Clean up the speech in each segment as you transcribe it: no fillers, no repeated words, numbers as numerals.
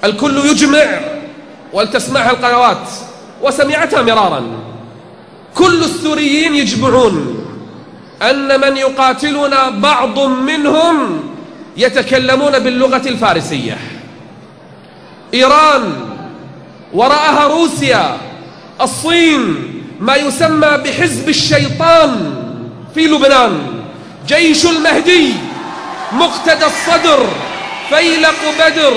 الكل يجمع، ولتسمعها القنوات وسمعتها مرارا، كل السوريين يجمعون أن من يقاتلنا بعض منهم يتكلمون باللغة الفارسية. إيران، وراءها روسيا، الصين، ما يسمى بحزب الشيطان في لبنان، جيش المهدي، مقتدى الصدر، فيلق بدر،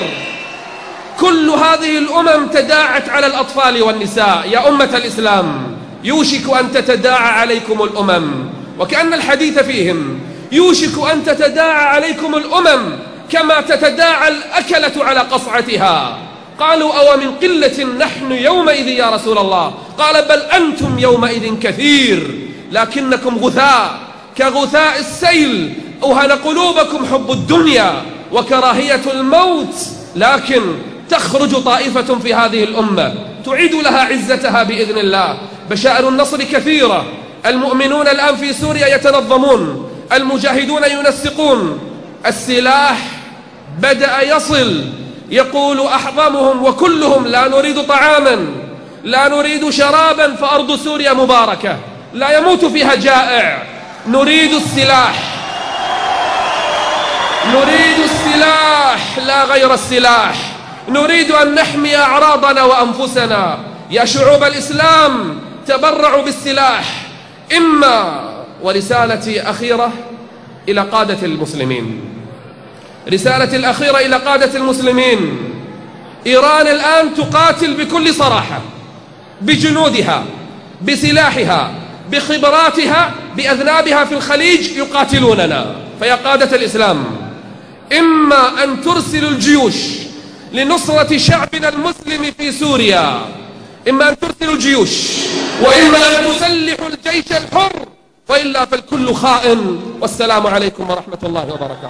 كل هذه الأمم تداعت على الأطفال والنساء. يا أمة الإسلام، يوشك أن تتداعى عليكم الأمم، وكأن الحديث فيهم يوشك أن تتداعى عليكم الأمم كما تتداعى الأكلة على قصعتها. قالوا: أو من قلة نحن يومئذ يا رسول الله؟ قال: بل أنتم يومئذ كثير، لكنكم غثاء كغثاء السيل، أوهن قلوبكم حب الدنيا وكراهية الموت. لكن تخرج طائفة في هذه الأمة تعيد لها عزتها بإذن الله. بشائر النصر كثيرة، المؤمنون الآن في سوريا يتنظمون، المجاهدون ينسقون، السلاح بدأ يصل. يقول أحظمهم وكلهم: لا نريد طعاما، لا نريد شرابا، فأرض سوريا مباركة لا يموت فيها جائع، نريد السلاح، نريد السلاح لا غير السلاح، نريد أن نحمي أعراضنا وأنفسنا. يا شعوب الإسلام، تبرعوا بالسلاح. ورسالتي أخيرة إلى قادة المسلمين، رسالتي الأخيرة إلى قادة المسلمين: إيران الآن تقاتل بكل صراحة، بجنودها، بسلاحها، بخبراتها، بأذنابها في الخليج يقاتلوننا. فيا قادة الإسلام، إما أن ترسلوا الجيوش لنصرة شعبنا المسلم في سوريا، إما أن ترسلوا الجيوش، وإما أن تسلحوا الجيش الحر، وإلا فالكل خائن. والسلام عليكم ورحمة الله وبركاته.